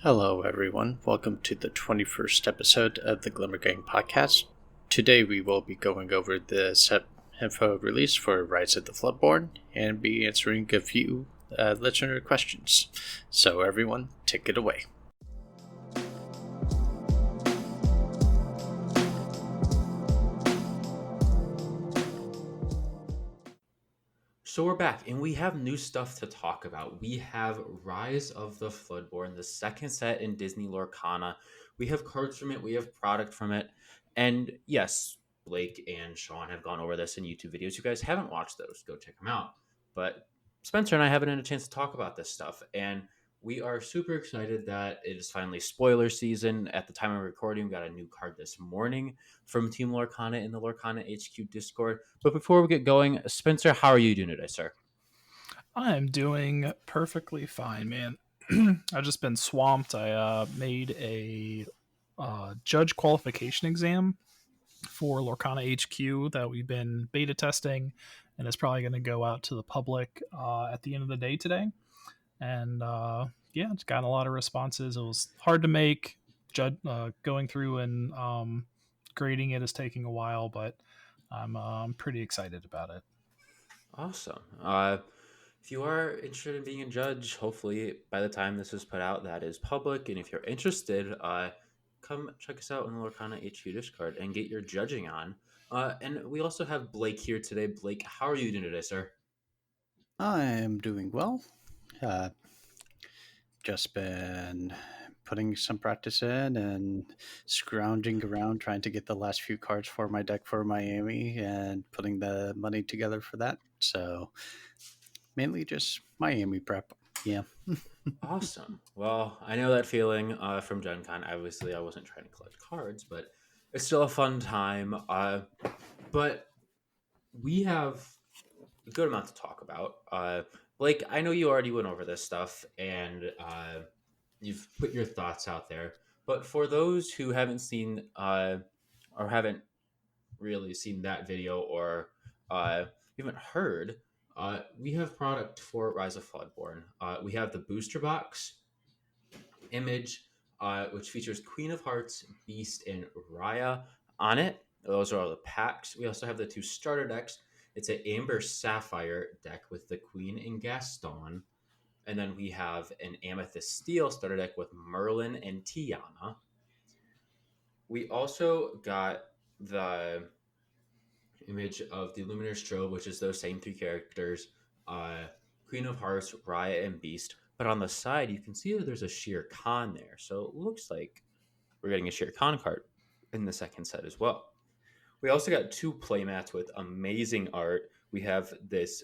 Hello, everyone. Welcome to the 21st episode of the Glimmer Gang podcast. Today, we will be going over the set info release for Rise of the Floodborn and be answering a few listener questions. So, everyone, take it away. So we're back, and we have new stuff to talk about. We have Rise of the Floodborn, the second set in Disney Lorcana. We have cards from it, we have product from it, and yes, Blake and Shawn have gone over this in YouTube videos. You guys haven't watched those, go check them out. But Spencer and I haven't had a chance to talk about this stuff, and we are super excited that it is finally spoiler season. At the time of recording, we got a new card this morning from Team Lorcana in the Lorcana HQ Discord. But before we get going, Spencer, how are you doing today, sir? I'm doing perfectly fine, man. I've just been swamped. I made a judge qualification exam for Lorcana HQ that we've been beta testing, and it's probably going to go out to the public at the end of the day today. And yeah, it's gotten a lot of responses. It was hard to make. Going through and grading it is taking a while, but I'm pretty excited about it. Awesome. If you are interested in being a judge, hopefully by the time this is put out, that is public. And if you're interested, come check us out in the Lorcana HQ Discord and get your judging on. And we also have Blake here today. Blake, how are you doing today, sir? I am doing well. Just been putting some practice in and scrounging around trying to get the last few cards for my deck for Miami and putting the money together for that. So mainly just Miami prep. Yeah. Awesome. Well, I know that feeling from Gen Con. Obviously, I wasn't trying to collect cards, but it's still a fun time. But we have a good amount to talk about. Blake, I know you already went over this stuff and you've put your thoughts out there. But for those who haven't seen or haven't really seen that video or haven't heard, we have product for Rise of Floodborn. We have the booster box image, which features Queen of Hearts, Beast, and Raya on it. Those are all the packs. We also have the two starter decks. It's an Amber Sapphire deck with the Queen and Gaston. And then we have an Amethyst Steel starter deck with Merlin and Tiana. We also got the image of the Luminar Strobe, which is those same three characters, Queen of Hearts, Raya, and Beast. But on the side, you can see that there's a Shere Khan there. So it looks like we're getting a Shere Khan card in the second set as well. We also got two playmats with amazing art. We have this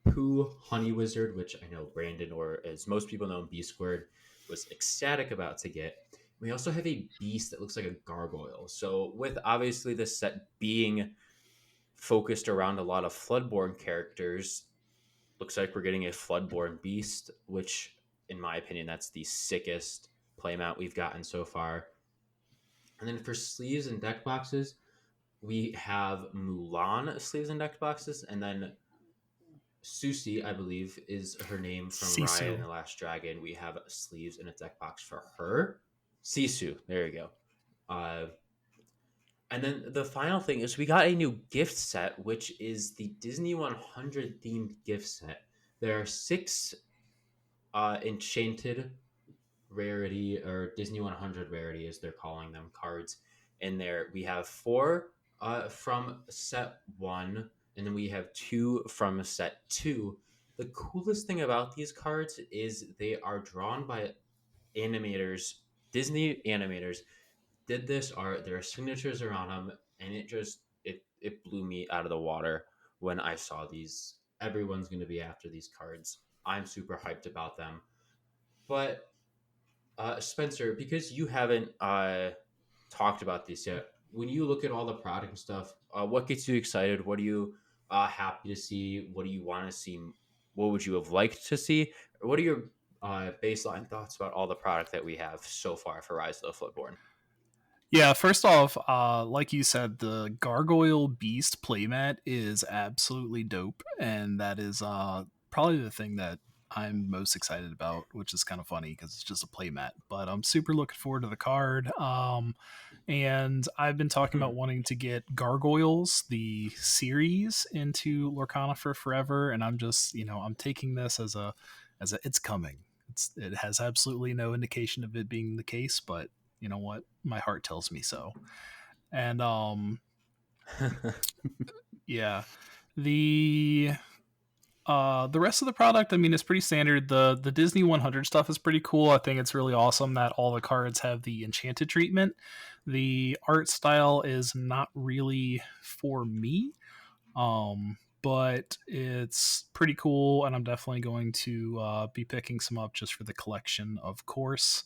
Pooh Honey Wizard, which I know Brandon, or as most people know, B Squared, was ecstatic about to get. We also have a beast that looks like a gargoyle. So with obviously this set being focused around a lot of Floodborn characters, looks like we're getting a Floodborn beast, which in my opinion, that's the sickest playmat we've gotten so far. And then for sleeves and deck boxes, we have Mulan sleeves and deck boxes, and then Susie, I believe, is her name from Raya Sisu. and the Last Dragon. We have sleeves in a deck box for her. Sisu, there you go. And then the final thing is we got a new gift set, which is the Disney 100 themed gift set. There are six enchanted rarity or Disney 100 rarity, as they're calling them, cards in there. We have four from set one, and then we have two from set two. The coolest thing about these cards is they are drawn by animators, Disney animators. Did this art, there are signatures around them, and it blew me out of the water when I saw these. Everyone's going to be after these cards. I'm super hyped about them. But Spencer, because you haven't talked about this yet, when you look at all the product and stuff, what gets you excited? What are you happy to see? What do you want to see? What would you have liked to see? Or what are your baseline thoughts about all the product that we have so far for Rise of the Floodborn? Yeah, first off, like you said, the Gargoyle Beast playmat is absolutely dope, and that is probably the thing that I'm most excited about, which is kind of funny because it's just a playmat. But I'm super looking forward to the card. And I've been talking about wanting to get Gargoyles, the series, into Lorcana for forever, and I'm just, I'm taking this as a it's coming. It has absolutely no indication of it being the case, but you know what? My heart tells me so. And yeah, the rest of the product, I mean, is pretty standard. The Disney 100 stuff is pretty cool. I think it's really awesome that all the cards have the enchanted treatment. The art style is not really for me, but it's pretty cool, and I'm definitely going to be picking some up just for the collection, of course.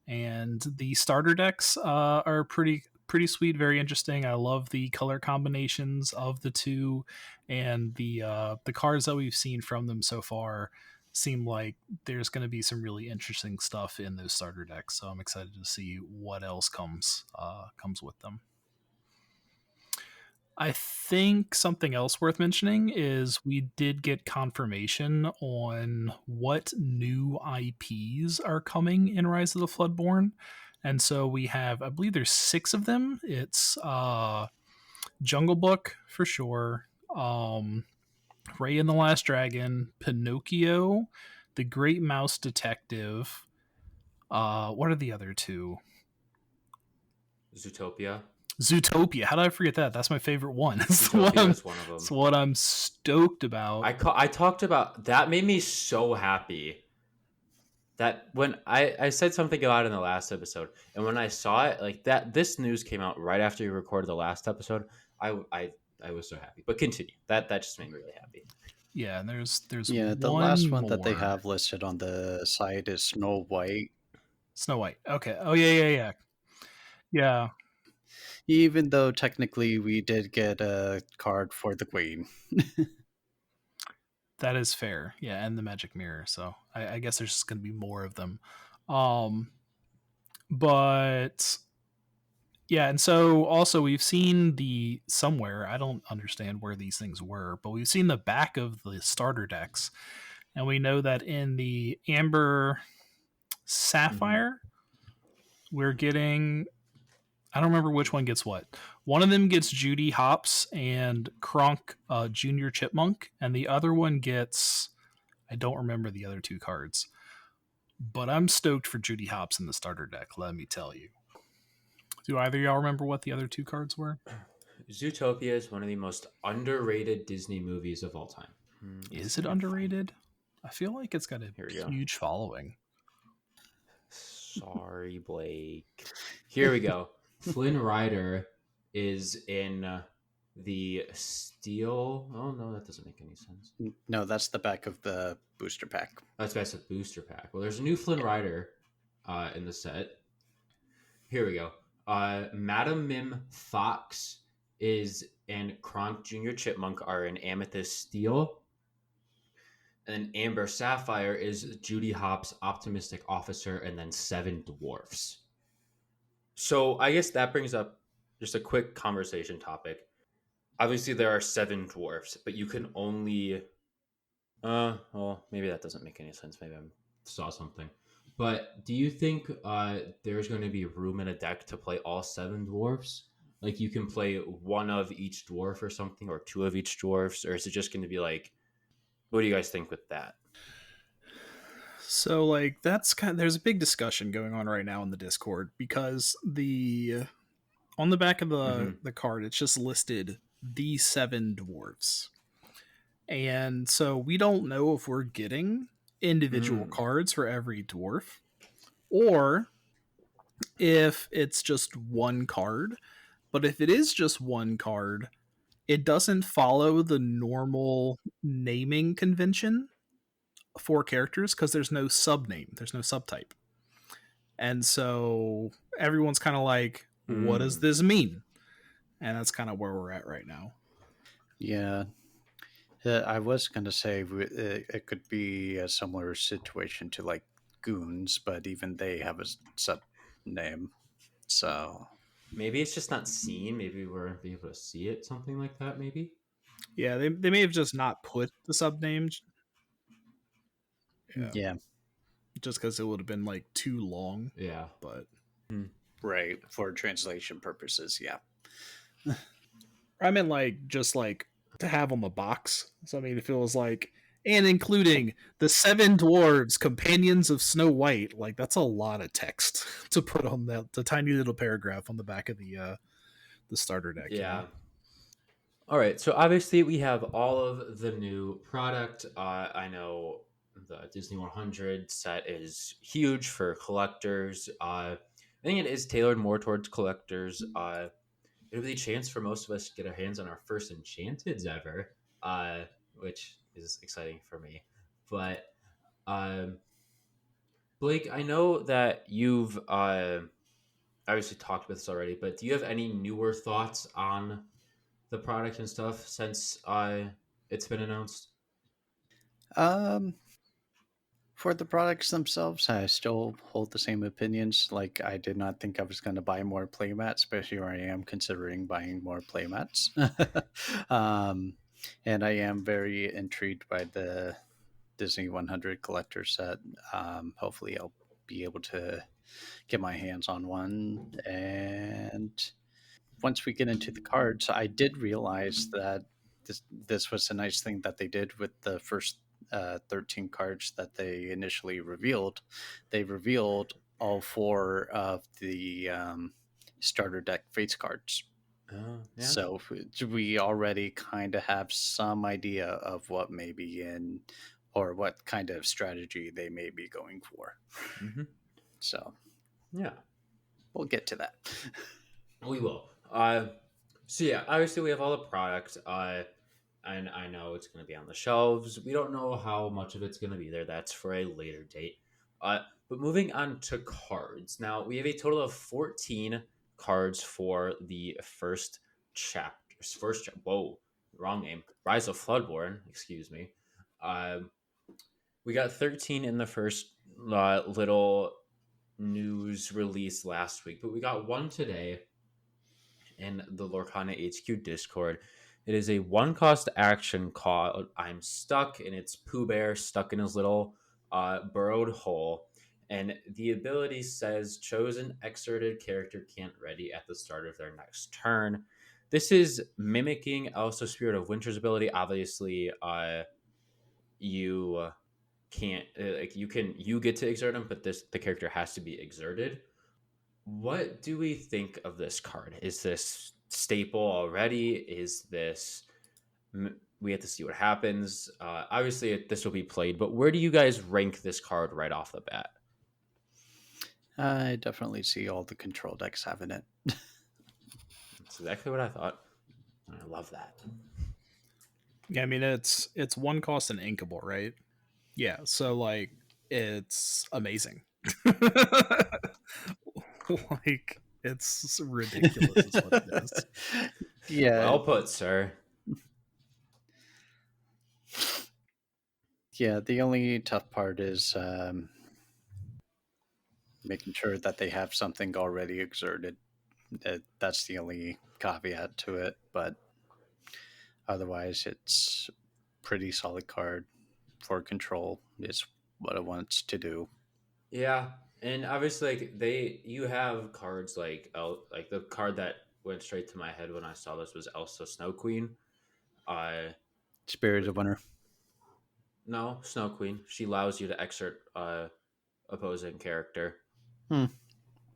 And the starter decks are pretty sweet, very interesting. I love the color combinations of the two, and the cards that we've seen from them so far seem like there's going to be some really interesting stuff in those starter decks. So I'm excited to see what else comes with them. I think something else worth mentioning is we did get confirmation on what new IPs are coming in Rise of the Floodborn. And so we have, I believe there's 6 of them. It's Jungle Book for sure, Ray and the Last Dragon, Pinocchio, The Great Mouse Detective. What are the other 2? Zootopia. How did I forget that? That's my favorite one. Zootopia is one of them. It's what I'm stoked about. I talked about that. Made me so happy. That when I said something about it in the last episode, and when I saw it, like that, this news came out right after you recorded the last episode. I was so happy. But continue. That just made me really happy. Yeah, and there's the last one that they have listed on the site is Snow White. Snow White. Okay. Oh yeah. Yeah. Even though technically we did get a card for the Queen. That is fair. Yeah, and the Magic Mirror. So I guess there's just going to be more of them. But yeah, and so also we've seen the somewhere, I don't understand where these things were, but we've seen the back of the starter decks. And we know that in the Amber Sapphire, we're getting, I don't remember which one gets what. One of them gets Judy Hopps and Kronk Junior Chipmunk, and the other one gets, I don't remember the other 2 cards. But I'm stoked for Judy Hopps in the starter deck, let me tell you. Do either of y'all remember what the other 2 cards were? Zootopia is one of the most underrated Disney movies of all time. Is it underrated? I feel like it's got a huge following. Sorry, Blake. Here we go. Flynn Rider is in the steel. Oh no, that doesn't make any sense. No, that's the back of the booster pack. That's the booster pack. Well, there's a new Flynn Rider in the set. Here we go. Madam Mim Fox and Kronk Junior Chipmunk are in Amethyst Steel. And Amber Sapphire is Judy Hopps, Optimistic Officer, and then 7 dwarfs. So I guess that brings up just a quick conversation topic. Obviously, there are 7 dwarfs, but you can only... well, maybe that doesn't make any sense. Maybe I saw something. But do you think there's going to be room in a deck to play all 7 dwarfs? Like you can play 1 of each dwarf or something, or 2 of each dwarfs? Or is it just going to be like... What do you guys think with that? So, like, there's a big discussion going on right now in the Discord because on the back of the card, it's just listed the 7 dwarves. And so we don't know if we're getting individual cards for every dwarf or if it's just 1 card. But if it is just 1 card, it doesn't follow the normal naming convention for characters because there's no subname, there's no subtype. And so everyone's kind of like, what does this mean? And that's kind of where we're at right now. Yeah. I was going to say it could be a similar situation to like Goons, but even they have a sub name. So maybe it's just not seen. Maybe we're be able to see it, something like that. Maybe. Yeah, they may have just not put the sub names. Yeah. Just because it would have been like too long. Yeah. But Right. For translation purposes. Yeah. I meant like just like to have on the box. So I mean, if it was like, and including the 7 dwarves, companions of Snow White, like that's a lot of text to put on the tiny little paragraph on the back of the starter deck. Yeah. You know? All right. So obviously we have all of the new product. I know the Disney 100 set is huge for collectors. I think it is tailored more towards collectors. It'll be a chance for most of us to get our hands on our first Enchanteds ever, which is exciting for me. But um, Blake, I know that you've obviously talked with this already, but do you have any newer thoughts on the product and stuff since it's been announced? Um, for the products themselves, I still hold the same opinions. Like, I did not think I was going to buy more playmats, especially where I am considering buying more playmats. um, and I am very intrigued by the Disney 100 collector set. Hopefully, I'll be able to get my hands on one. And once we get into the cards, I did realize that this was a nice thing that they did with the first 13 cards that they initially revealed. They revealed all 4 of the starter deck face cards. Yeah. So we already kind of have some idea of what may be in, or what kind of strategy they may be going for. Mm-hmm. So Yeah. we'll get to that. We will. So yeah, obviously we have all the product. And I know it's going to be on the shelves. We don't know how much of it's going to be there. That's for a later date. But moving on to cards. Now we have a total of 14 cards for the first chapter. Whoa, wrong name. Rise of Floodborn. Excuse me. We got 13 in the first little news release last week, but we got one today in the Lorcana HQ Discord. It is a 1-cost action called I'm Stuck, and it's Pooh Bear stuck in his little burrowed hole. And the ability says chosen exerted character can't ready at the start of their next turn. This is mimicking also Spirit of Winter's ability. Obviously, you can't like you get to exert them, but the character has to be exerted. What do we think of this card? Is this staple already? Is this we have to see what happens? Obviously, this will be played, but where do you guys rank this card right off the bat? I definitely see all the control decks having it. That's exactly what I thought. I love that. Yeah, I mean it's 1 cost and inkable, right? Yeah, so like it's amazing. Like it's ridiculous is what it is. Yeah. Well put, sir. Yeah, the only tough part is making sure that they have something already exerted. That's the only caveat to it, but otherwise, it's pretty solid card for control. Is what it wants to do. Yeah, and obviously, you have cards like the card that went straight to my head when I saw this was Elsa Snow Queen. Spirit of Winter. No, Snow Queen. She allows you to exert opposing character, Hmm.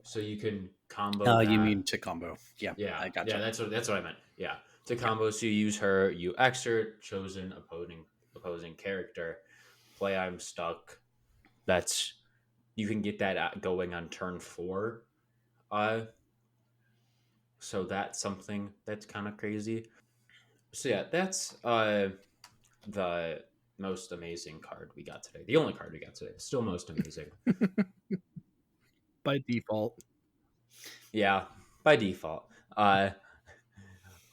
so you can combo that. You mean to combo? Yeah, Yeah, I gotcha. yeah. That's what I meant. Yeah, to combo. So you use her. You exert chosen opposing character. Play I'm Stuck. That's you can get that going on turn 4. So that's something that's kind of crazy. So yeah, that's the most amazing card we got today. The only card we got today. Still most amazing. By default. Yeah, by default.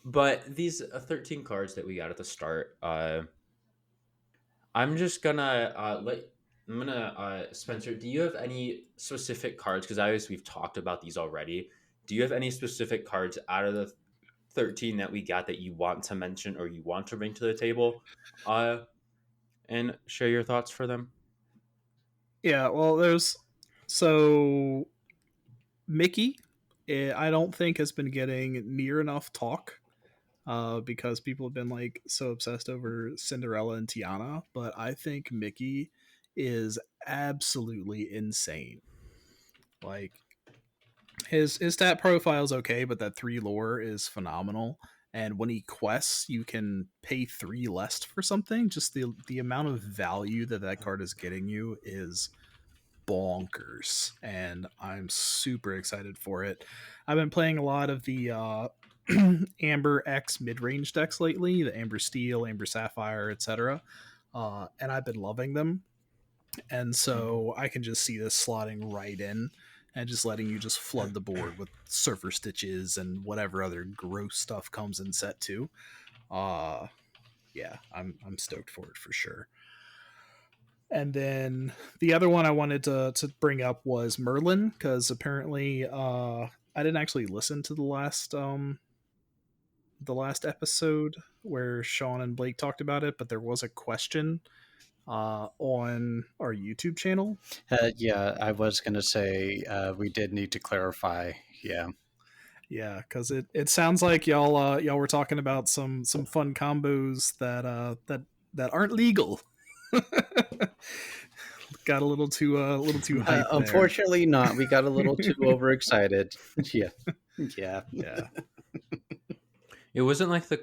But these 13 cards that we got at the start, I'm just gonna Spencer, do you have any specific cards? Because obviously we've talked about these already. Do you have any specific cards out of the 13 that we got that you want to mention or you want to bring to the table? And share your thoughts for them? Yeah, well, so Mickey, I don't think has been getting near enough talk because people have been like so obsessed over Cinderella and Tiana, but I think Mickey is absolutely insane. Like his stat profile is okay, but that 3 lore is phenomenal. And when he quests, you can pay 3 less for something. Just the amount of value that that card is getting you is bonkers, and I'm super excited for it. I've been playing a lot of the Amber X mid-range decks lately, the Amber Steel, Amber Sapphire, etc. And I've been loving them, and so I can just see this slotting right in and just letting you just flood the board with Surfer Stitches and whatever other gross stuff comes in set 2. Uh yeah, I'm stoked for it for sure. And then the other one I wanted to bring up was Merlin, because apparently I didn't actually listen to the last episode where Shawn and Blake talked about it, but there was a question on our YouTube channel. Yeah, I was gonna say we did need to clarify. Yeah. Yeah, because it sounds like y'all were talking about some fun combos that aren't legal. Got a little too hype there. Unfortunately, not. We got a little too overexcited. Yeah, yeah. Yeah. It wasn't like the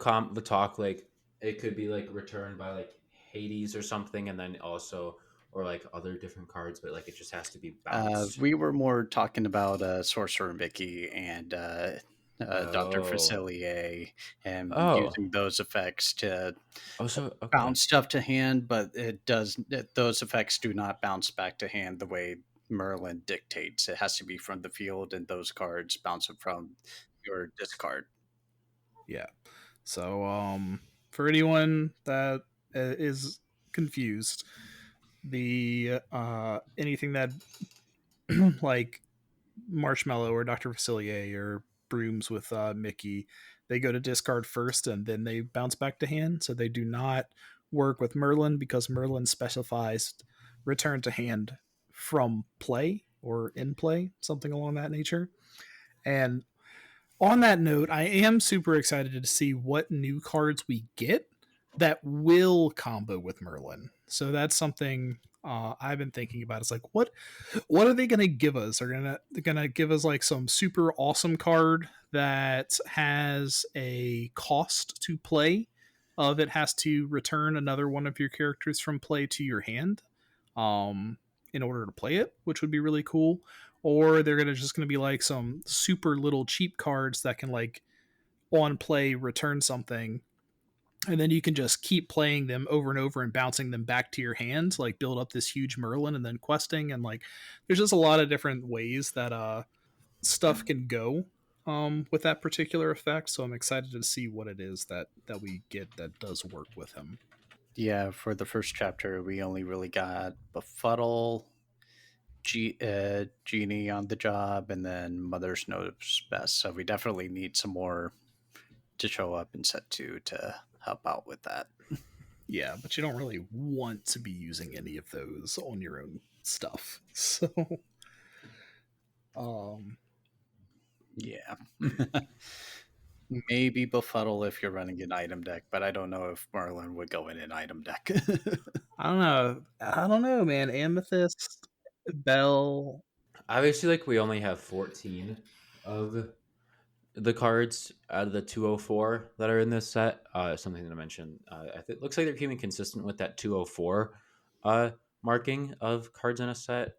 talk like it could be like returned by like Hades or something, and then also or like other different cards, but like it just has to be bounced. We were more talking about Sorcerer Mickey and Dr. Oh, Facilier and oh, using those effects to oh. So okay. bounce stuff to hand, but those effects do not bounce back to hand the way Merlin dictates. It has to be from the field, and those cards bounce it from your discard. Yeah. So, for anyone that is confused, the anything that like Marshmallow or Dr. Facilier or Brooms with Mickey, they go to discard first and then they bounce back to hand. So they do not work with Merlin because Merlin specifies return to hand from play or in play, something along that nature. And on that note, I am super excited to see what new cards we get that will combo with Merlin. So that's something I've been thinking about. It's like what are they going to give us? They're gonna give us like some super awesome card that has a cost to play. Of it has to return another one of your characters from play to your hand, um, in order to play it, which would be really cool. Or they're gonna be like some super little cheap cards that can like on play return something, and then you can just keep playing them over and over and bouncing them back to your hand, like build up this huge Merlin and then questing. And like there's just a lot of different ways that stuff can go with that particular effect. So I'm excited to see what it is that we get that does work with him. Yeah, for the first chapter, we only really got Befuddle, Genie on the job, and then Mother's Knows Best. So we definitely need some more to show up in set 2 to help out with that. Yeah, but you don't really want to be using any of those on your own stuff. So um Yeah. Maybe Befuddle if you're running an item deck, but I don't know if Merlin would go in an item deck. I don't know, man. Amethyst, Bell. Obviously, like we only have 14 of the cards out of the 204 that are in this set. Something to mention. It looks like they're keeping consistent with that 204 uh, marking of cards in a set.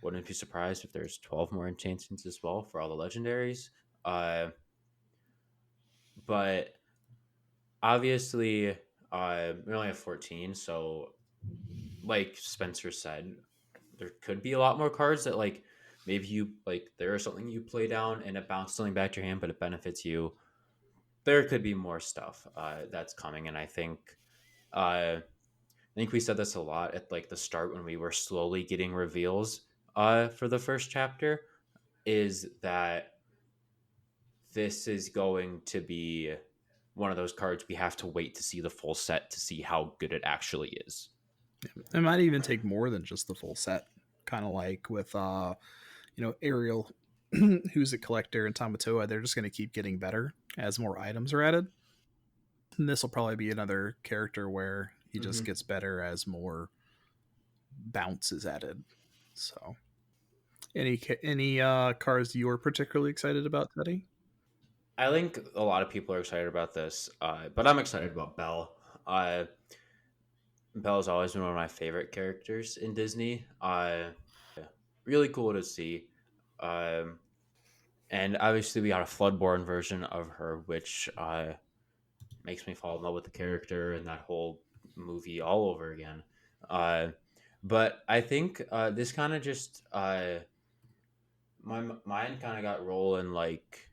Wouldn't be surprised if there's 12 more enchantments as well for all the legendaries. But obviously, we only have 14, so like Spencer said, there could be a lot more cards that like maybe you like there is something you play down and it bounces something back to your hand, but it benefits you. There could be more stuff that's coming, and I think we said this a lot at like the start when we were slowly getting reveals for the first chapter. Is that this is going to be one of those cards we have to wait to see the full set to see how good it actually is. It might even take more than just the full set, kind of like with Ariel, who's a collector, and Tamatoa. They're just going to keep getting better as more items are added. And this will probably be another character where he just gets better as more bounce is added. So, any cars you're particularly excited about, Teddy? I think a lot of people are excited about this, but I'm excited about Belle. Belle has always been one of my favorite characters in Disney. Really cool to see. Um, and obviously, we got a Floodborn version of her, which makes me fall in love with the character and that whole movie all over again. Uh, but I think this kind of just my mind kind of got rolling. Like,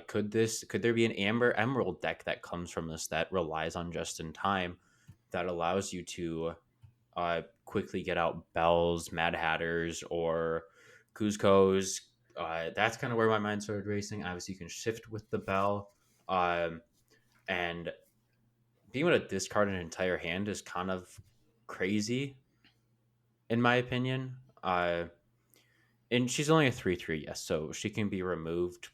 could there be an Amber Emerald deck that comes from this that relies on just in time that allows you to quickly get out Bells, Mad Hatters, or Cuzco's? That's kind of where my mind started racing. Obviously, you can shift with the Bell. And being able to discard an entire hand is kind of crazy, in my opinion. And she's only a 3/3, yes, so she can be removed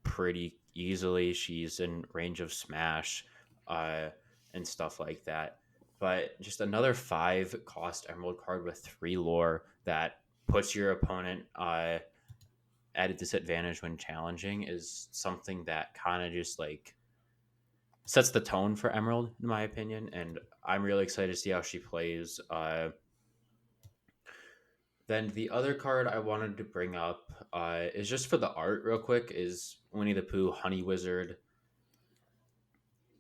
pretty easily. She's in range of smash uh, and stuff like that. But just another 5 cost Emerald card with 3 lore that puts your opponent at a disadvantage when challenging is something that kind of just like sets the tone for Emerald, in my opinion. And I'm really excited to see how she plays. Then the other card I wanted to bring up is just for the art, real quick. Is Winnie the Pooh Honey Wizard.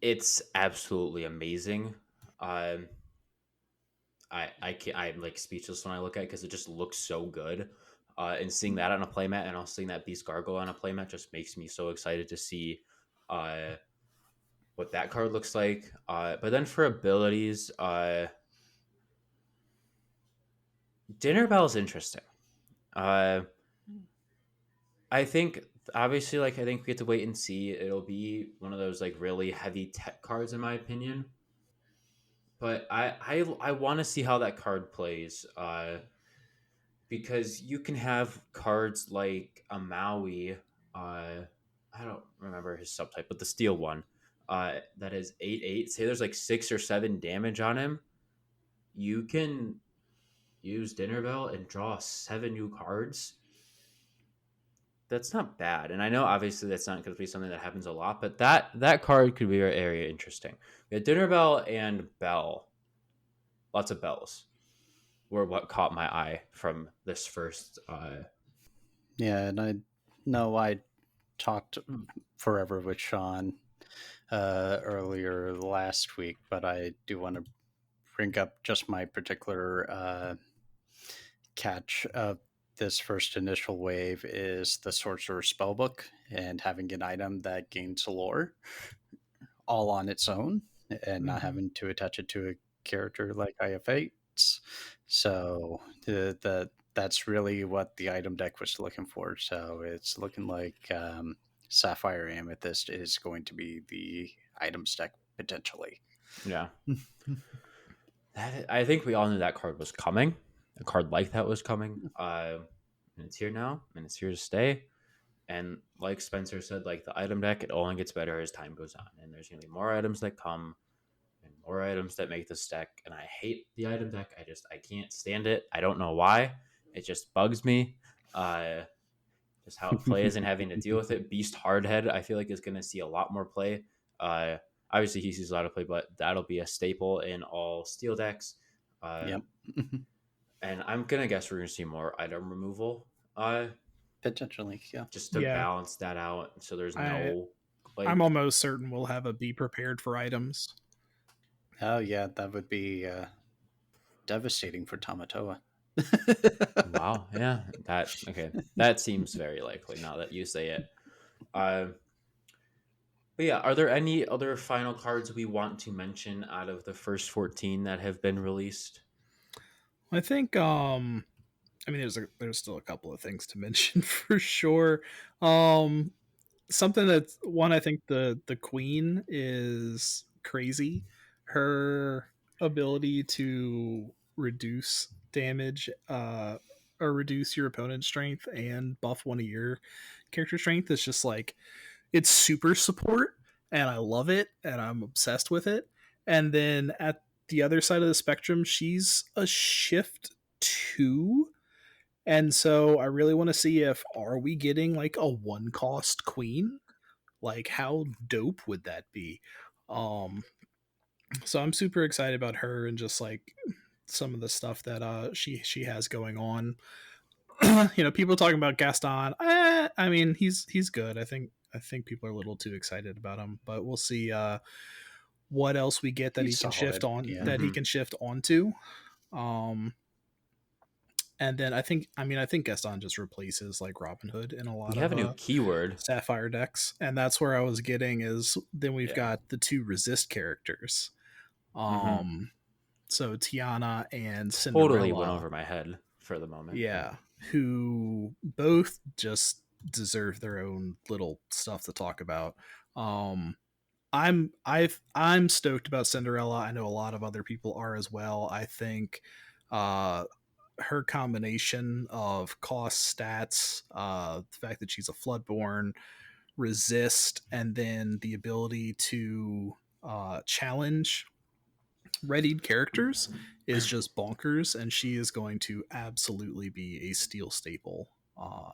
It's absolutely amazing. Um, I can't, I'm like speechless when I look at it because it just looks so good. And seeing that on a playmat and also seeing that Beast Gargoyle on a playmat just makes me so excited to see uh, what that card looks like. But then for abilities, Dinner Bell is interesting. Uh, I think obviously, like I think we have to wait and see. It'll be one of those like really heavy tech cards, in my opinion. But I want to see how that card plays. Because you can have cards like a Maui. I don't remember his subtype, but the steel one. That is 8/8. Say there's like 6 or 7 damage on him. You can use Dinner Bell and draw 7 new cards. That's not bad. And I know obviously that's not going to be something that happens a lot, but that card could be very interesting. We had Dinner Bell and Bell. Lots of bells were what caught my eye from this first. Yeah, and I know I talked forever with Shawn earlier last week, but I do want to bring up just my particular catch of this first initial wave is the Sorcerer Spellbook and having an item that gains lore all on its own and not having to attach it to a character like IF8s. So that's really what the item deck was looking for. So it's looking like Sapphire Amethyst is going to be the items deck potentially. Yeah. I think we all knew that card was coming. A card like that was coming. And it's here now, and it's here to stay. And like Spencer said, like the item deck, it only gets better as time goes on. And there's gonna be more items that come and more items that make this deck. And I hate the item deck. I can't stand it. I don't know why. It just bugs me. Just how it plays and having to deal with it. Beast Hardhead, I feel like is gonna see a lot more play. Uh Obviously he sees a lot of play, but that'll be a staple in all steel decks. Yep. And I'm gonna guess we're gonna see more item removal. Potentially, yeah. Just to balance that out, so there's no. Like, I'm almost certain we'll have a be prepared for items. Oh yeah, that would be devastating for Tamatoa. Wow, yeah, that seems very likely now that you say it. But yeah, are there any other final cards we want to mention out of the first 14 that have been released? I think I mean there's still a couple of things to mention for sure. Something I think the queen is crazy. Her ability to reduce damage or reduce your opponent's strength and buff one of your character strength is just like it's super support, and I love it and I'm obsessed with it. And then at the other side of the spectrum, she's a shift 2. And so I really want to see if are we getting like a one cost queen? Like how dope would that be? Um so I'm super excited about her and just like some of the stuff that she has going on. People talking about Gaston. I mean, he's good. I think people are a little too excited about him, but we'll see what else we get that He's solid. Yeah. that he can shift onto. Um, and then I think Gaston just replaces like Robin Hood in a We lot have of a new keyword. Sapphire decks, and that's where I was getting is then we've Yeah. got the two resist characters. So Tiana and Cinderella Totally went over my head for the moment. Yeah, who both just deserve their own little stuff to talk about. I'm stoked about Cinderella. I know a lot of other people are as well. I think her combination of cost stats, the fact that she's a Floodborn, resist, and then the ability to challenge readied characters is just bonkers, and she is going to absolutely be a steel staple.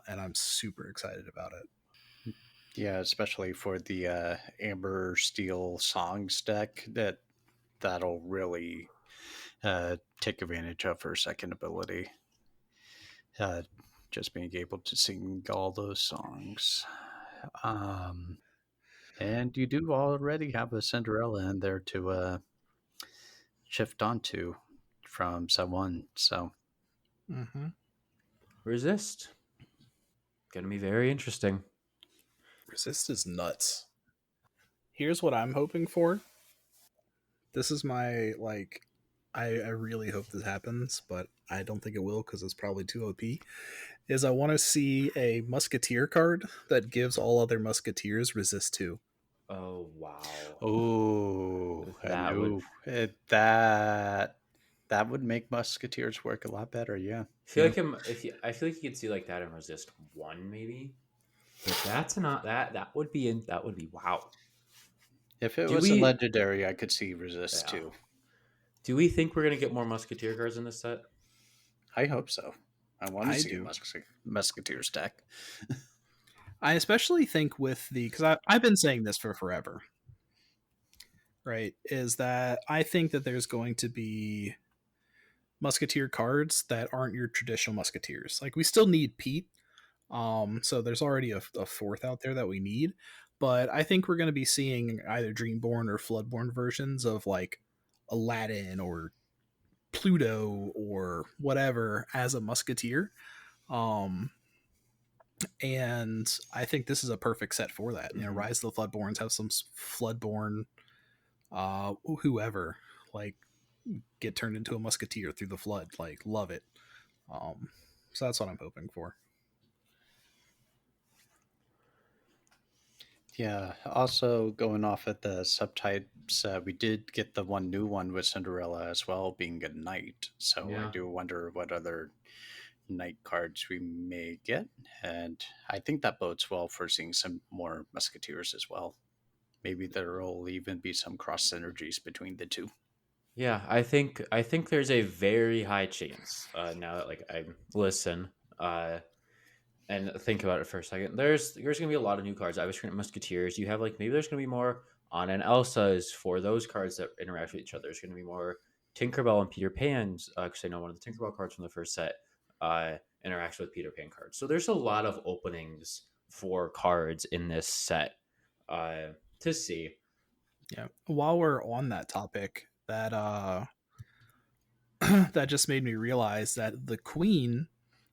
And I'm super excited about it. Yeah, especially for the Amber Steel Songs deck, that'll really take advantage of her second ability. Just being able to sing all those songs. And you do already have a Cinderella in there to shift onto from set 1. So Resist. Gonna be very interesting. Resist is nuts. Here's what I'm hoping for. This is my like. I really hope this happens, but I don't think it will because it's probably too OP. Is I want to see a Musketeer card that gives all other Musketeers resist 2. Oh wow. Oh, That would that would make Musketeers work a lot better. Yeah, I feel like I feel like you could see like that in Resist 1 maybe. But that's not that would be wow. if it Do was a we legendary, I could see resist Yeah. too. Do we think we're gonna get more Musketeer cards in this set? I hope so. I want to I see do. a Musketeers deck. I especially think with because I've been saying this for forever, right? Is that I think that there's going to be Musketeer cards that aren't your traditional Musketeers. Like we still need Pete, so there's already a fourth out there that we need, but I think we're going to be seeing either Dreamborn or Floodborn versions of like Aladdin or Pluto or whatever as a Musketeer. And I think this is a perfect set for that. You know, Rise of the Floodborns have some Floodborn, whoever like get turned into a Musketeer through the flood. Like, love it. So that's what I'm hoping for. Yeah. Also, going off at the subtypes, we did get the one new one with Cinderella as well, being a knight. So Yeah. I do wonder what other knight cards we may get, and I think that bodes well for seeing some more Musketeers as well. Maybe there will even be some cross synergies between the two. Yeah, I think there's a very high chance now that like I listen and think about it for a second. There's gonna be a lot of new cards. I was looking at Musketeers. You have like maybe there's gonna be more Anna and Elsa's for those cards that interact with each other. There's gonna be more Tinkerbell and Peter Pan's because I know one of the Tinkerbell cards from the first set interacts with Peter Pan cards. So there's a lot of openings for cards in this set to see. Yeah. While we're on that topic, that that just made me realize that the Queen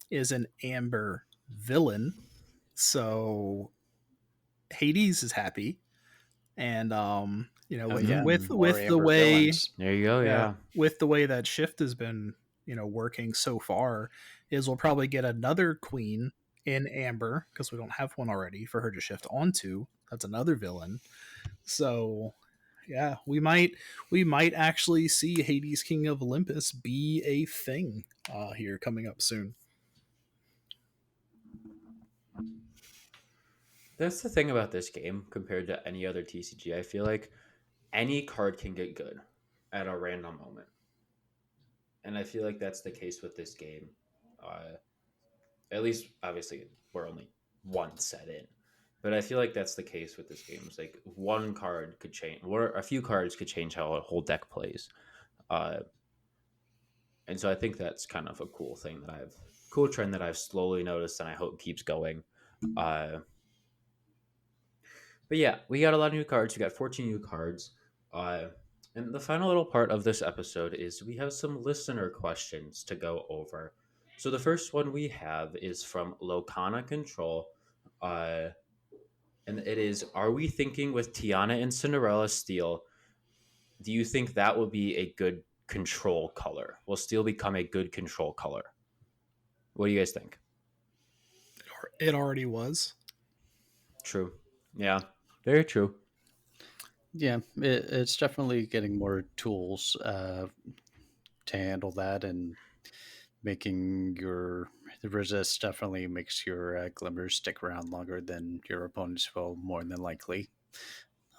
is an Amber villain. So Hades is happy. And with the way villains. There you go. Yeah. with the way that shift has been, working so far, is we'll probably get another queen in Amber because we don't have one already for her to shift onto. That's another villain. So yeah, we might actually see Hades King of Olympus be a thing here coming up soon. That's the thing about this game compared to any other TCG. I feel like any card can get good at a random moment. And I feel like that's the case with this game. Uh, at least, obviously, we're only one set in. But I feel like that's the case with this game. It's like one card could change, or a few cards could change how a whole deck plays. Uh, and so I think that's kind of a cool trend that I've slowly noticed, and I hope keeps going. Uh, But yeah, we got a lot of new cards. We got 14 new cards. And the final little part of this episode is we have some listener questions to go over. So the first one we have is from Lorcana Control. Uh, and it is, are we thinking with Tiana and Cinderella Steel, do you think that will be a good control color? Will Steel become a good control color? What do you guys think? It already was. True. Yeah, very true. Yeah, it's definitely getting more tools to handle that, and making your the resist definitely makes your glimmers stick around longer than your opponents will, more than likely,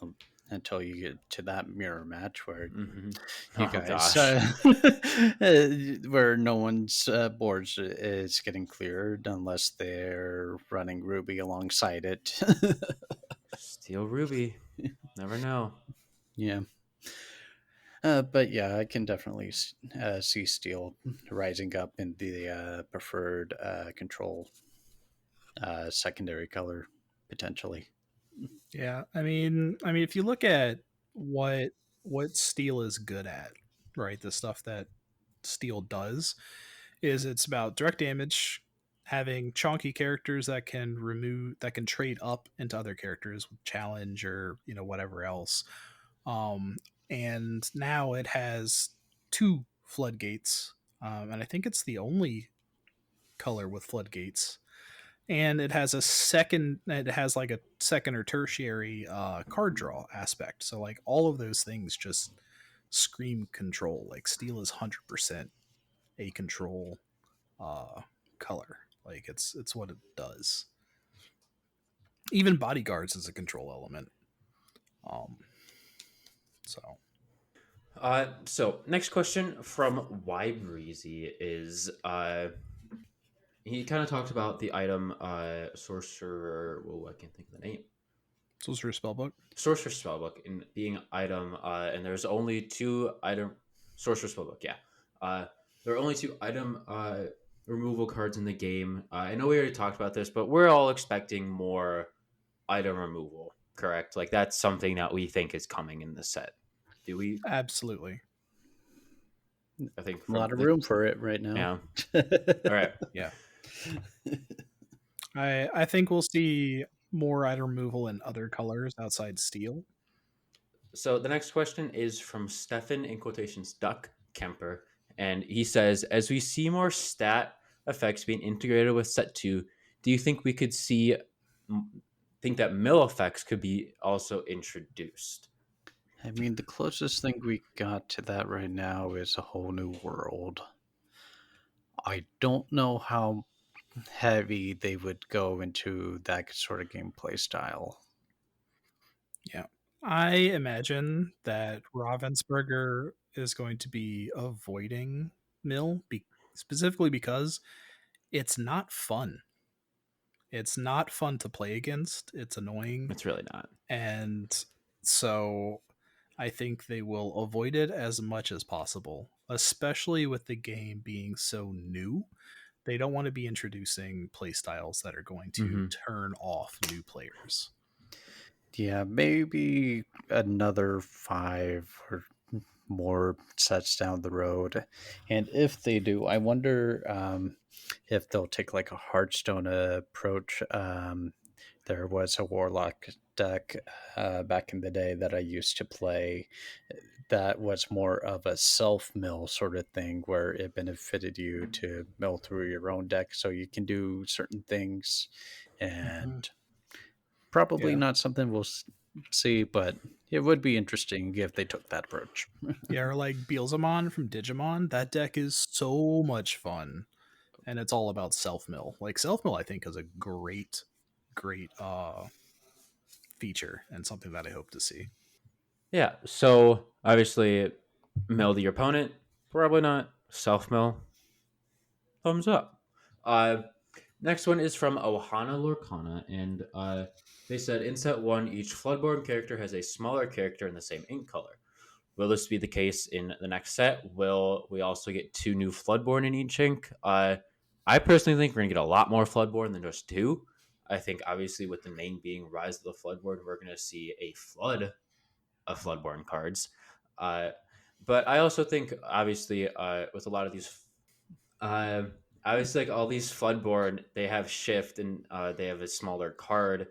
um, until you get to that mirror match where Mm-hmm. you Oh, guys gosh. where no one's boards is getting cleared unless they're running Ruby alongside it. Steel Ruby. Never know. Yeah. But yeah, I can definitely see steel rising up in the preferred control secondary color potentially. Yeah, I mean, if you look at what Steel is good at, right? The stuff that Steel does is it's about direct damage, having chonky characters that can trade up into other characters with challenge or whatever else. Um, and now it has two floodgates, and I think it's the only color with floodgates, and it has like a second or tertiary card draw aspect, so like all of those things just scream control. Like Steel is 100% a control uh color. Like it's what it does. Even bodyguards is a control element. um so So next question from Y Breezy is he kind of talked about the item sorcerer. Whoa, I can't think of the name. Sorcerer Spellbook. Sorcerer Spellbook in being item, and there's only two item Sorcerer Spellbook. Yeah, there are only two item removal cards in the game. I know we already talked about this, but we're all expecting more item removal. Correct? Like that's something that we think is coming in the set. Do we? Absolutely. I think A from lot of the room for it right now. yeah. All right. Yeah. I think we'll see more item removal in other colors outside Steel. So the next question is from Stefan in quotations Duck Kemper, and he says, "As we see more stat effects being integrated with set two, do you think we could think that mill effects could be also introduced?" I mean, the closest thing we got to that right now is a whole new world. I don't know how heavy they would go into that sort of gameplay style. Yeah. I imagine that Ravensburger is going to be avoiding Mill specifically because it's not fun. It's not fun to play against. It's annoying. It's really not. And so I think they will avoid it as much as possible, especially with the game being so new. They don't want to be introducing playstyles that are going to Mm-hmm. turn off new players. Yeah, maybe another 5 or more sets down the road. And if they do, I wonder if they'll take like a Hearthstone approach. There was a Warlock deck back in the day that I used to play that was more of a self mill sort of thing where it benefited you to mill through your own deck so you can do certain things, Mhm. and probably Yeah. not something we'll see, but It would be interesting if they took that approach. Yeah, or like Beelzemon from Digimon. That deck is so much fun, and it's all about self mill. Like self mill, I think is a great feature and something that I hope to see. Yeah. So obviously, mill your opponent. Probably not. Self mill. Thumbs up. Uh, Next one is from Ohana Lorcana, and they said in set one, each Floodborn character has a smaller character in the same ink color. Will this be the case in the next set? Will we also get 2 new Floodborn in each ink? I personally think we're gonna get a lot more Floodborn than just 2. I think obviously with the main being Rise of the Floodborn, we're gonna see a flood of Floodborn cards. Uh, but I also think obviously with a lot of these uh, I was like, all these Floodborn, they have shift and they have a smaller card.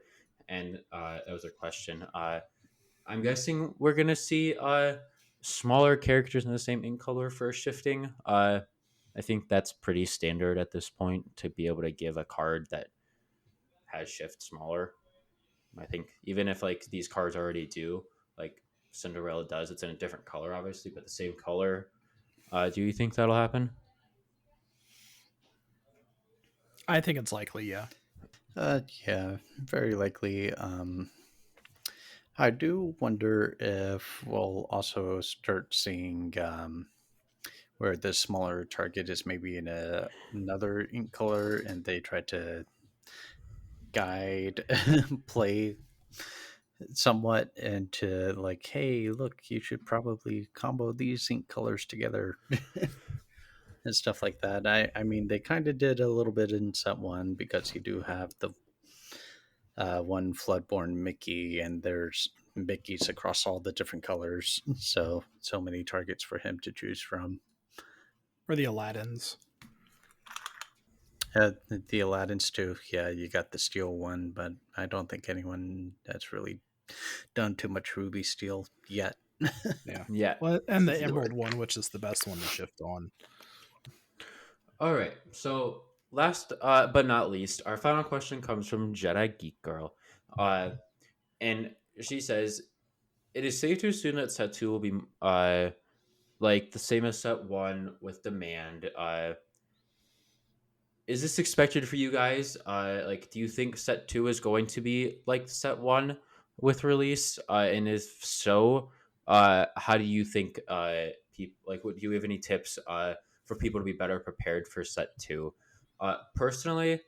And that was a question. I'm guessing we're going to see smaller characters in the same ink color for shifting. I think that's pretty standard at this point to be able to give a card that has shift smaller. I think even if like these cards already do, like Cinderella does, it's in a different color, obviously, but the same color. Do you think that'll happen? I think it's likely, yeah. Yeah, very likely. I do wonder if we'll also start seeing where the smaller target is maybe in another ink color and they try to guide play somewhat into like, hey, look, you should probably combo these ink colors together and stuff like that. I mean, they kind of did a little bit in set one because you do have the one Floodborn Mickey, and there's Mickeys across all the different colors. So many targets for him to choose from. Or the Aladdins. The Aladdins too. Yeah, you got the steel one, but I don't think anyone has really done too much Ruby Steel yet. Yeah. Yeah. Well, and the Emerald one, which is the best one to shift on. All right. So last but not least, our final question comes from Jedi Geek Girl, and she says, "It is safe to assume that set two will be like the same as set one with demand. Is this expected for you guys? Like, do you think set two is going to be like set one with release? And if so, how do you think people like? What do you have any tips for people to be better prepared for set two? Personally,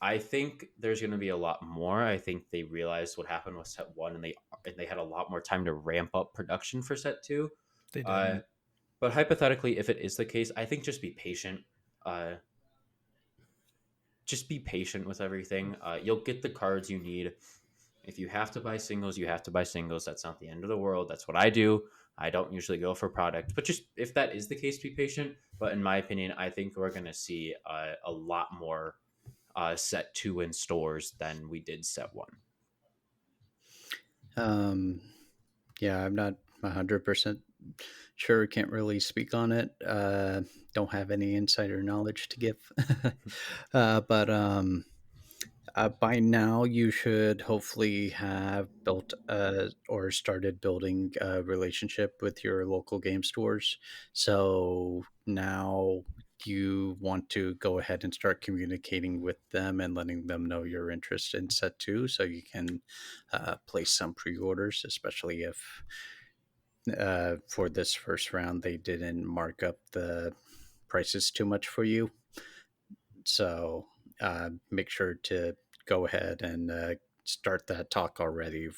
I think there's going to be a lot more. I think they realized what happened with set one, and they had a lot more time to ramp up production for set two. They Uh, did. but hypothetically, if it is the case, I think just be patient. Uh, just be patient with everything. You'll get the cards you need. If you have to buy singles, you have to buy singles. That's not the end of the world. That's what I do. I don't usually go for product, but just if that is the case, be patient. But in my opinion, I think we're going to see a lot more set two in stores than we did set one. Um, yeah, I'm not 100% sure. Can't really speak on it. Don't have any insider knowledge to give. But by now, you should hopefully have built or started building a relationship with your local game stores. So now you want to go ahead and start communicating with them and letting them know your interest in set two so you can place some pre orders, especially if for this first round they didn't mark up the prices too much for you. So make sure to go ahead and start that talk already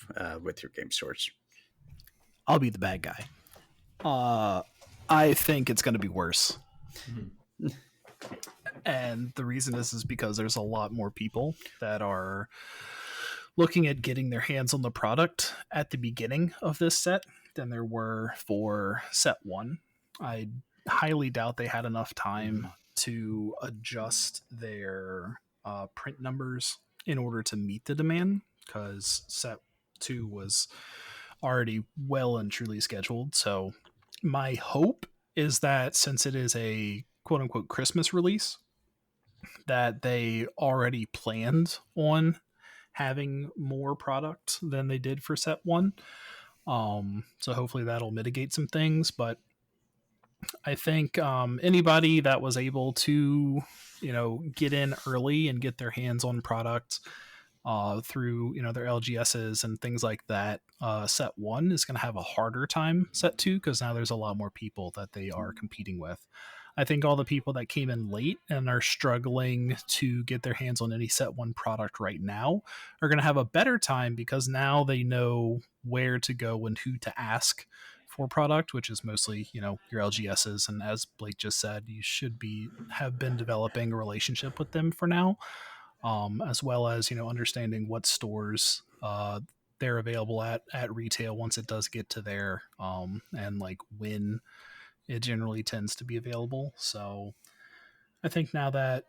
with your game stores. I'll be the bad guy. I think it's going to be worse. Mm-hmm. And the reason is because there's a lot more people that are looking at getting their hands on the product at the beginning of this set than there were for set one. I highly doubt they had enough time to adjust their print numbers in order to meet the demand because set two was already well and truly scheduled. So my hope is that since it is a quote unquote Christmas release, that they already planned on having more product than they did for set one. So hopefully that'll mitigate some things. But I think anybody that was able to, get in early and get their hands on product through their LGSs and things like that, set one is going to have a harder time set two, because now there's a lot more people that they are competing with. I think all the people that came in late and are struggling to get their hands on any set one product right now are going to have a better time, because now they know where to go and who to ask for product, which is mostly your LGSs. And as Blake just said, you should have been developing a relationship with them for now, as well as understanding what stores they're available at retail once it does get to there, and like when it generally tends to be available. So I think now that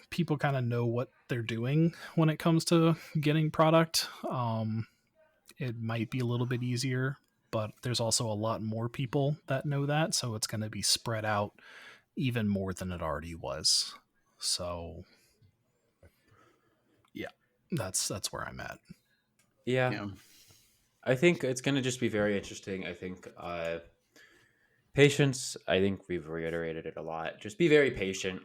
people kind of know what they're doing when it comes to getting product, it might be a little bit easier. But there's also a lot more people that know that, so it's going to be spread out even more than it already was. So yeah, that's where I'm at. Yeah. I think it's going to just be very interesting. I think patience, I think we've reiterated it a lot. Just be very patient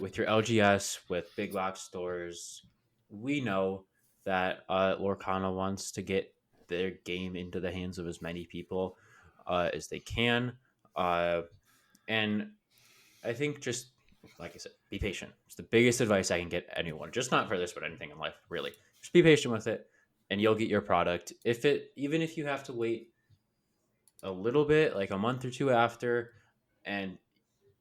with your LGS, with big box stores. We know that Lorcana wants to get their game into the hands of as many people as they can. And I think just, like I said, be patient. It's the biggest advice I can get anyone, just not for this, but anything in life, really. Just be patient with it, and you'll get your product. Even if you have to wait a little bit, like a month or two after, and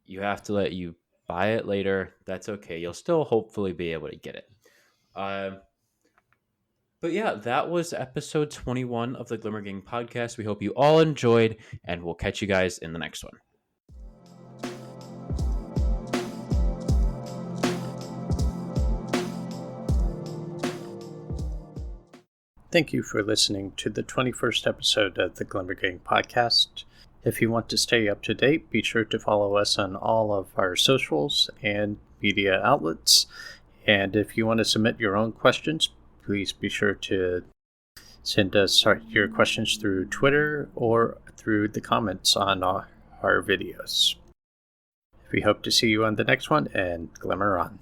you have to let you buy it later, that's okay. You'll still hopefully be able to get it. But yeah, that was episode 21 of the Glimmer Gang podcast. We hope you all enjoyed, and we'll catch you guys in the next one. Thank you for listening to the 21st episode of the Glimmer Gang podcast. If you want to stay up to date, be sure to follow us on all of our socials and media outlets. And if you want to submit your own questions, please be sure to send us your questions through Twitter or through the comments on our videos. We hope to see you on the next one, and Glimmer on.